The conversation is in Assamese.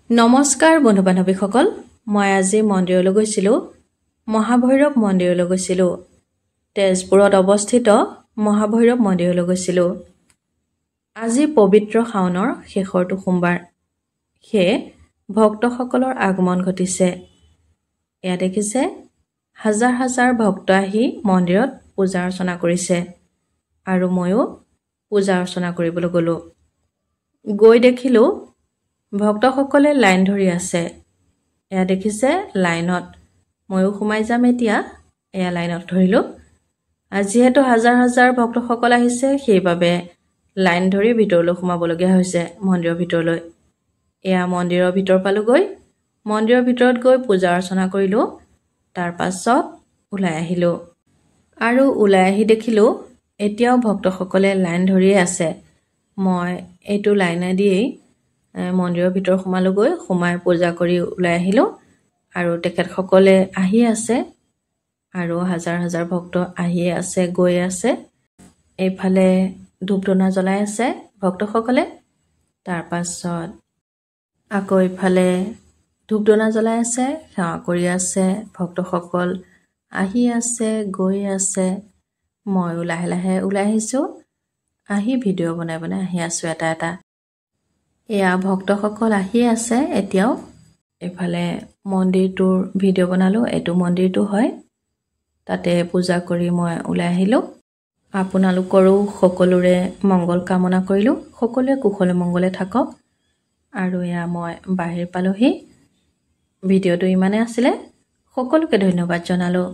নমস্কাৰ বন্ধু বান্ধৱীসকল, মই আজি মন্দিৰলৈ গৈছিলোঁ। মহাভৈৰৱ মন্দিৰলৈ গৈছিলোঁ। তেজপুৰত অৱস্থিত মহাভৈৰৱ মন্দিৰলৈ গৈছিলোঁ। আজি পবিত্ৰ শাওনৰ শেষৰটো সোমবাৰ। সেয়ে ভক্তসকলৰ আগমন ঘটিছে। এয়া দেখিছে, হাজাৰ হাজাৰ ভক্ত আহি মন্দিৰত পূজা অৰ্চনা কৰিছে আৰু ময়ো পূজা অৰ্চনা কৰিবলৈ গ'লোঁ। গৈ দেখিলোঁ ভক্তসকলে লাইন ধৰি আছে। এয়া দেখিছে লাইনত ময়ো সোমাই যাম এতিয়া। এয়া লাইনত ধৰিলোঁ। যিহেতু হাজাৰ হাজাৰ ভক্তসকল আহিছে, সেইবাবে লাইন ধৰি ভিতৰলৈ সোমাবলগীয়া হৈছে মন্দিৰৰ ভিতৰলৈ। এয়া মন্দিৰৰ ভিতৰ পালোগৈ। মন্দিৰৰ ভিতৰত গৈ পূজা অৰ্চনা কৰিলোঁ। তাৰ পাছত ওলাই আহিলোঁ আৰু ওলাই আহি দেখিলোঁ এতিয়াও ভক্তসকলে লাইন ধৰিয়ে আছে। মই এইটো লাইনেদিয়েই মন্দিৰৰ ভিতৰ সোমালোগৈ। সোমাই পূজা কৰি ওলাই আহিলোঁ আৰু তেখেতসকলে আহি আছে আৰু হাজাৰ হাজাৰ ভক্ত আহিয়ে আছে, গৈ আছে। এইফালে ধূপ ধূনা জ্বলাই আছে ভক্তসকলে। তাৰ পাছত আকৌ ইফালে ধূপ ধূনা জ্বলাই আছে, সেৱা কৰি আছে। ভক্তসকল আহি আছে, গৈ আছে। ময়ো লাহে লাহে ওলাই আহিছোঁ। আহি ভিডিঅ' বনাই বনাই আহি আছোঁ এটা এটা। এয়া ভক্তসকল আহি আছে এতিয়াও। এইফালে মন্দিৰটোৰ ভিডিঅ' বনালোঁ। এইটো মন্দিৰটো হয়। তাতে পূজা কৰি মই ওলাই আহিলোঁ। আপোনালোকৰো সকলোৰে মংগল কামনা কৰিলোঁ। সকলোৱে কুশলে মংগলে থাকক। আৰু এয়া মই বাহিৰ পালোহি। ভিডিঅ'টো ইমানেই আছিলে। সকলোকে ধন্যবাদ জনালোঁ।